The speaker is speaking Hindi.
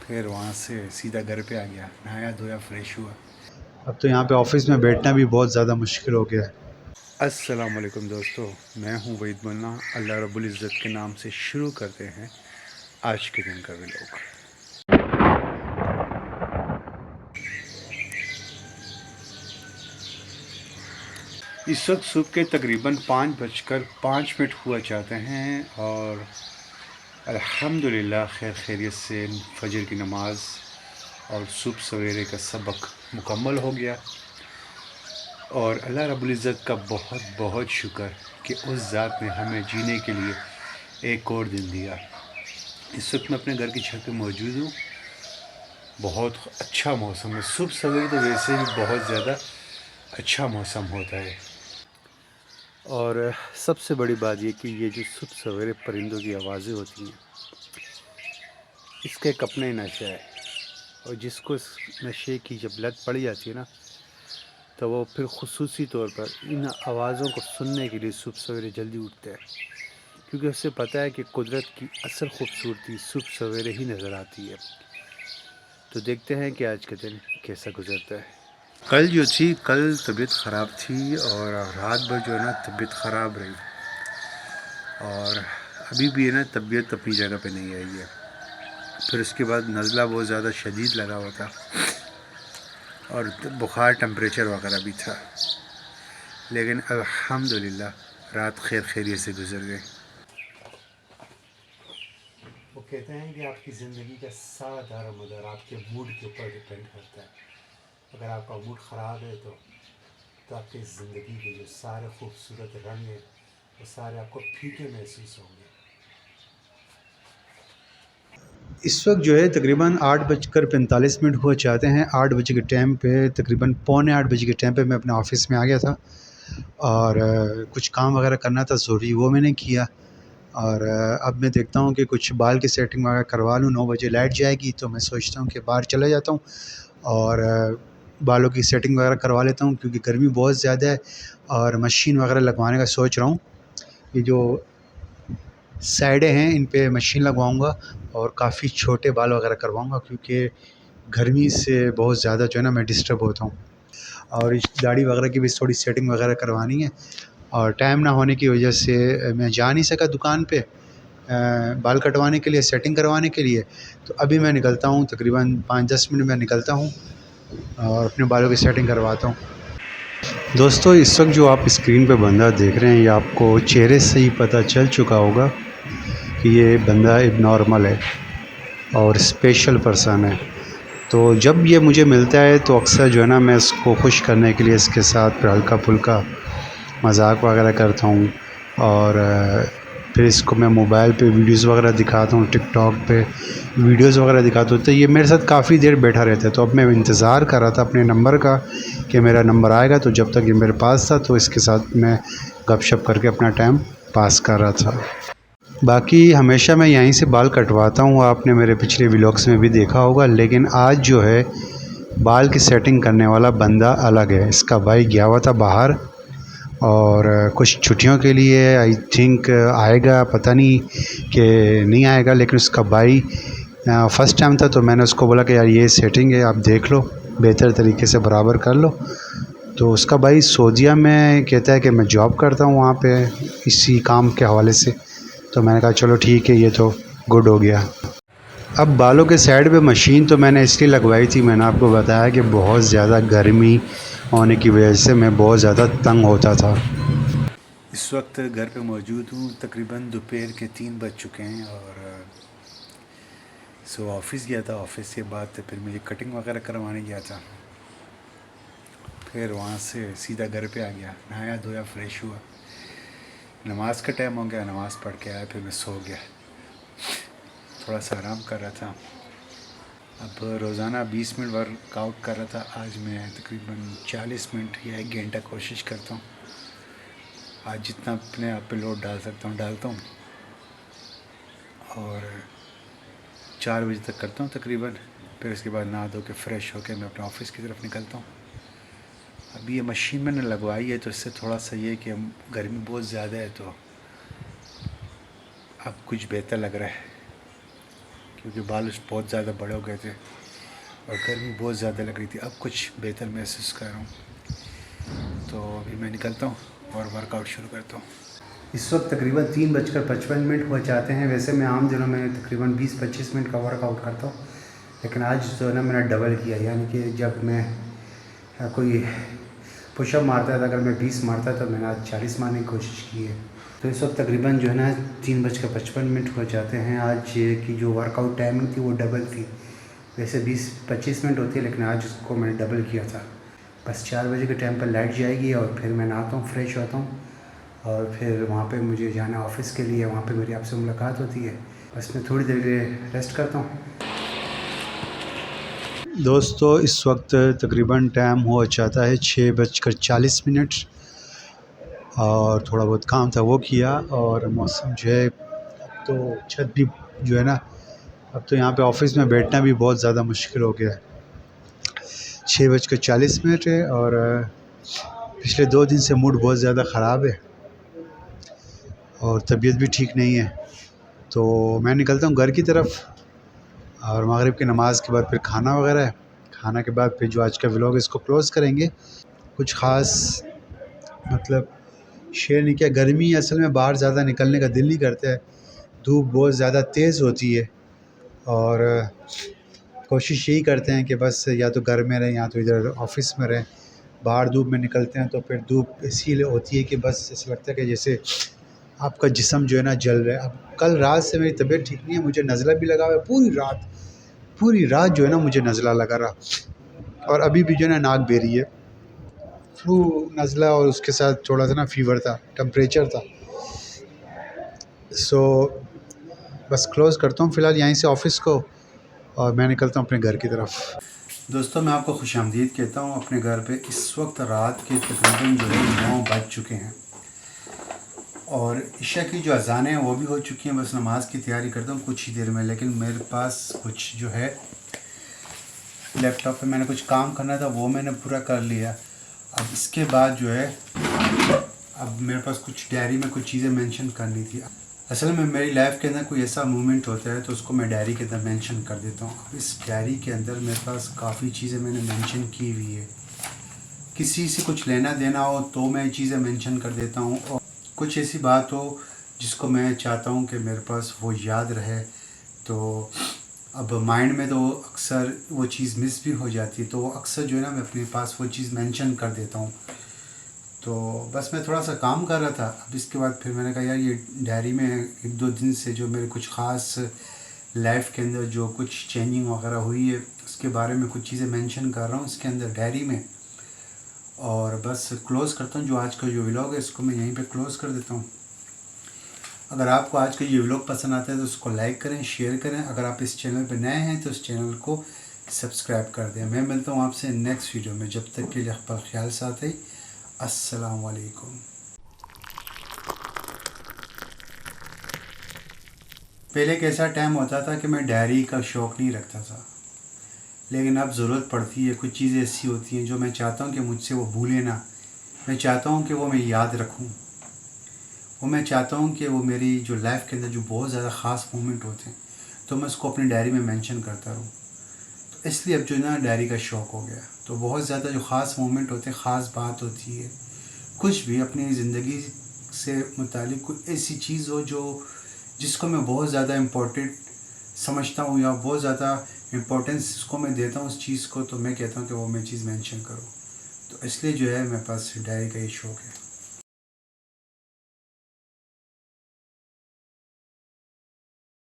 फिर वहाँ से सीधा घर पे आ गया, नहाया धोया फ्रेश हुआ। अब तो यहाँ पे ऑफिस में बैठना भी बहुत ज़्यादा मुश्किल हो गया है। अस्सलाम वालेकुम दोस्तों, मैं हूँ वहीद मुन्ना। अल्लाह रब्बुल इज़्ज़त के नाम से शुरू करते हैं आज के दिन का व्लॉग। इस वक्त सुबह के तकरीबन 5:05 हुआ चाहते हैं और अल्हम्दुलिल्लाह खैर खैरियत से फजर की नमाज और सुबह सवेरे का सबक मुकम्मल हो गया। और अल्लाह रब्बुल इज़्ज़त का बहुत बहुत शुक्र कि उस ज़ात ने हमें जीने के लिए एक और दिन दिया। इस वक्त मैं अपने घर की छत पे मौजूद हूँ। बहुत अच्छा मौसम है। सुबह सवेरे तो वैसे भी बहुत ज़्यादा अच्छा मौसम होता है। और सबसे बड़ी बात ये कि ये जो सुबह सवेरे परिंदों की आवाज़ें होती हैं, इसका एक अपना ही नशा है। और जिसको इस नशे की जब लत पड़ जाती है ना, तो वो फिर ख़ुसूसी तौर पर इन आवाज़ों को सुनने के लिए सुबह सवेरे जल्दी उठते हैं, क्योंकि उससे पता है कि कुदरत की असल खूबसूरती सुबह सवेरे ही नज़र आती है। तो देखते हैं कि आज का दिन कैसा गुजरता है। कल तबीयत ख़राब थी और रात भर जो है ना तबीयत ख़राब रही। और अभी भी है ना तबीयत अपनी जगह पे नहीं आई है। फिर उसके बाद नज़ला बहुत ज़्यादा शदीद लगा हुआ था और बुखार टेम्परेचर वगैरह भी था, लेकिन अल्हम्दुलिल्लाह रात खैर खैरियत से गुजर गई। वो कहते हैं कि आपकी ज़िंदगी का सारा दारोमदार आपके मूड के ऊपर डिपेंड करता है। अगर आपका मूड ख़राब है तो आपकी ज़िंदगी के जो सारे खूबसूरत रंग हैं वो सारे आपको फीके महसूस होंगे। इस वक्त जो है तकरीबन 8:45 हुआ चाहते हैं। 8 बजे के टाइम पे, तकरीबन पौने 8 बजे के टाइम पे मैं अपने ऑफ़िस में आ गया था और कुछ काम वगैरह करना था ज़रूरी, वो मैंने किया। और अब मैं देखता हूँ कि कुछ बाल की सेटिंग वगैरह करवा लूँ। 9 बजे लाइट जाएगी तो मैं सोचता हूँ कि बाहर चला जाता हूँ और बालों की सेटिंग वगैरह करवा लेता हूँ, क्योंकि गर्मी बहुत ज़्यादा है और मशीन वगैरह लगवाने का सोच रहा हूँ। ये जो साइडें हैं इन पे मशीन लगवाऊंगा और काफ़ी छोटे बाल वगैरह करवाऊंगा, क्योंकि गर्मी से बहुत ज़्यादा जो है ना मैं डिस्टर्ब होता हूँ। और इस दाढ़ी वगैरह की भी थोड़ी सेटिंग वगैरह करवानी है और टाइम ना होने की वजह से मैं जा नहीं सका दुकान पे बाल कटवाने के लिए, सेटिंग करवाने के लिए। तो अभी मैं निकलता हूँ, तकरीबन 5-10 मिनट में निकलता हूँ और अपने बालों की सेटिंग करवाता हूँ। दोस्तों, इस वक्त जो आप स्क्रीन पे बंदा देख रहे हैं, ये आपको चेहरे से ही पता चल चुका होगा कि ये बंदा एबनॉर्मल है और स्पेशल पर्सन है। तो जब ये मुझे मिलता है तो अक्सर जो है ना मैं इसको खुश करने के लिए इसके साथ फिर हल्का फुल्का मजाक वगैरह करता हूँ और फिर इसको मैं मोबाइल पे वीडियोस वगैरह दिखाता हूँ, टिकटॉक पे वीडियोस वगैरह दिखाता हूँ। तो ये मेरे साथ काफ़ी देर बैठा रहता है। तो अब मैं इंतज़ार कर रहा था अपने नंबर का कि मेरा नंबर आएगा, तो जब तक ये मेरे पास था तो इसके साथ मैं गपशप करके अपना टाइम पास कर रहा था। बाकी हमेशा मैं यहीं से बाल कटवाता हूँ, आपने मेरे पिछले व्लॉग्स में भी देखा होगा। लेकिन आज जो है बाल की सेटिंग करने वाला बंदा अलग है। इसका भाई गया हुआ था बाहर और कुछ छुट्टियों के लिए, आई थिंक आएगा, पता नहीं कि नहीं आएगा। लेकिन उसका भाई फ़र्स्ट टाइम था तो मैंने उसको बोला कि यार ये सेटिंग है, आप देख लो, बेहतर तरीके से बराबर कर लो। तो उसका भाई सऊदीया में कहता है कि मैं जॉब करता हूँ वहाँ पे इसी काम के हवाले से। तो मैंने कहा चलो ठीक है, ये तो गुड हो गया। अब बालों के साइड पे मशीन तो मैंने इसलिए लगवाई थी, मैंने आपको बताया कि बहुत ज़्यादा गर्मी होने की वजह से मैं बहुत ज़्यादा तंग होता था। इस वक्त घर पे मौजूद हूँ। तकरीबन दोपहर के 3 बज चुके हैं और ऑफ़िस गया था। ऑफ़िस के बाद फिर मुझे कटिंग वगैरह करवाने गया था। फिर वहाँ से सीधा घर पे आ गया, नहाया धोया फ्रेश हुआ। नमाज का टाइम हो गया, नमाज़ पढ़ के आया, फिर मैं सो गया। थोड़ा सा आराम कर रहा था। अब रोज़ाना 20 मिनट वर्कआउट कर रहा था, आज मैं तकरीबन 40 मिनट या 1 घंटा कोशिश करता हूँ। आज जितना अपने आप पे लोड डाल सकता हूँ डालता हूँ और 4 बजे तक करता हूँ तकरीबन। फिर उसके बाद नहा धो के फ्रेश होकर मैं अपने ऑफ़िस की तरफ निकलता हूँ। अभी ये मशीन मैंने लगवाई है तो इससे थोड़ा सा ये कि गर्मी बहुत ज़्यादा है, तो अब कुछ बेहतर लग रहा है क्योंकि बाल बहुत ज़्यादा बड़े हो गए थे और गर्मी बहुत ज़्यादा लग रही थी। अब कुछ बेहतर महसूस कर रहा हूँ, तो अभी मैं निकलता हूँ और वर्कआउट शुरू करता हूँ। इस वक्त तकरीबन 3:55 हुआ चाहते हैं। वैसे मैं आम दिनों में तकरीबन 20-25 मिनट का वर्कआउट करता हूँ, लेकिन आज जो है ना मैंने डबल किया, यानी कि जब मैं कोई पुशअप मारता था, अगर मैं 20 मारता तो मैंने आज 40 मारने की कोशिश की है। तो इस वक्त तकरीबन जो है ना 3:55 हुआ चाहते हैं। आज की जो वर्कआउट टाइमिंग थी वो डबल थी। वैसे 20-25 मिनट होती है, लेकिन आज उसको मैंने डबल किया था। बस 4 बजे के टाइम पर लाइट जाएगी और फिर मैं नहाता हूँ, फ्रेश होता हूँ और फिर वहाँ पे मुझे जाना ऑफ़िस के लिए। वहाँ पे मेरी आपसे मुलाकात होती है। बस मैं थोड़ी देर के लिए रेस्ट करता हूँ। दोस्तों, इस वक्त तकरीबन टाइम हुआ चाहता है 6:40 और थोड़ा बहुत काम था वो किया। और मौसम जो है, अब तो छत भी जो है ना, अब तो यहाँ पे ऑफिस में बैठना भी बहुत ज़्यादा मुश्किल हो गया है। 6:40 है और पिछले 2 दिन से मूड बहुत ज़्यादा ख़राब है और तबीयत भी ठीक नहीं है। तो मैं निकलता हूँ घर की तरफ और मगरिब की नमाज़ के बाद फिर खाना वगैरह है। खाना के बाद फिर जो आज का व्लॉग है इसको क्लोज़ करेंगे। कुछ ख़ास मतलब शेयर नहीं किया। गर्मी असल में बाहर ज़्यादा निकलने का दिल नहीं करता है, धूप बहुत ज़्यादा तेज़ होती है और कोशिश यही करते हैं कि बस या तो घर में रहें या तो इधर ऑफिस में रहें। बाहर धूप में निकलते हैं तो फिर धूप इसीलिए होती है कि बस ऐसा लगता है कि जैसे आपका जिस्म जो है ना जल रहा है। अब कल रात से मेरी तबीयत ठीक नहीं है, मुझे नज़ला भी लगा हुआ है पूरी रात जो है ना मुझे नज़ला लगा रहा और अभी भी जो है ना नाक बह रही है। फ्लू, नज़ला और उसके साथ थोड़ा सा ना फीवर था, टेम्परेचर था। सो बस क्लोज़ करता हूँ फ़िलहाल यहीं से ऑफ़िस को और मैं निकलता हूँ अपने घर की तरफ। दोस्तों, मैं आपको खुशामदीद कहता हूँ अपने घर पे। इस वक्त रात के तकरीबन जो है 9 बज चुके हैं और इशा की जो अज़ानें हैं वो भी हो चुकी हैं। बस नमाज़ की तैयारी करता हूँ कुछ ही देर में। लेकिन मेरे पास कुछ जो है लैपटॉप पे मैंने कुछ काम करना था, वो मैंने पूरा कर लिया। अब इसके बाद जो है अब मेरे पास कुछ डायरी में कुछ चीज़ें मेंशन करनी थी। असल में मेरी लाइफ के अंदर कोई ऐसा मोमेंट होता है तो उसको मैं डायरी के अंदर मेंशन कर देता हूँ। अब इस डायरी के अंदर मेरे पास काफ़ी चीज़ें मैंने मेंशन की हुई है। किसी से कुछ लेना देना हो तो मैं चीज़ें मेंशन कर देता हूँ, और कुछ ऐसी बात हो जिसको मैं चाहता हूँ कि मेरे पास वो याद रहे। तो अब माइंड में तो अक्सर वो चीज़ मिस भी हो जाती है, तो अक्सर जो है ना मैं अपने पास वो चीज़ मेंशन कर देता हूँ। तो बस मैं थोड़ा सा काम कर रहा था। अब इसके बाद फिर मैंने कहा यार ये डायरी में 1-2 दिन से जो मेरे कुछ ख़ास लाइफ के अंदर जो कुछ चेंजिंग वगैरह हुई है उसके बारे में कुछ चीज़ें मेंशन कर रहा हूँ इसके अंदर डायरी में। और बस क्लोज़ करता हूँ। जो आज का जो व्लॉग है इसको मैं यहीं पे क्लोज़ कर देता हूँ। अगर आपको आज का ये व्लॉग पसंद आता है तो उसको लाइक करें, शेयर करें। अगर आप इस चैनल पर नए हैं तो इस चैनल को सब्सक्राइब कर दें। मैं मिलता हूँ आपसे नेक्स्ट वीडियो में। जब तक के लिए अपना ख्याल साथ है। अस्सलाम वालेकुम। पहले एक ऐसा टाइम होता था कि मैं डायरी का शौक़ नहीं रखता था, लेकिन अब ज़रूरत पड़ती है। कुछ चीज़ें ऐसी होती हैं जो मैं चाहता हूँ कि मुझसे वो भूले ना। मैं चाहता हूँ कि वो मैं याद रखूँ। वो मैं चाहता हूँ कि वो मेरी जो लाइफ के अंदर जो बहुत ज़्यादा ख़ास मोमेंट होते हैं तो मैं उसको अपनी डायरी में मेंशन करता रहूँ। तो इसलिए अब जो ना डायरी का शौक़ हो गया। तो बहुत ज़्यादा जो ख़ास मोमेंट होते हैं, ख़ास बात होती है, कुछ भी अपनी ज़िंदगी से मुतालिक कोई ऐसी चीज़ हो जो जिसको मैं बहुत ज़्यादा इम्पोर्टेंट समझता हूँ या बहुत ज़्यादा इम्पोर्टेंस उसको मैं देता हूँ उस चीज़ को, तो मैं कहता हूँ कि वो मैं चीज़ मेंशन करूँ। तो इसलिए जो है मेरे पास डायरी का ये शौक़ है।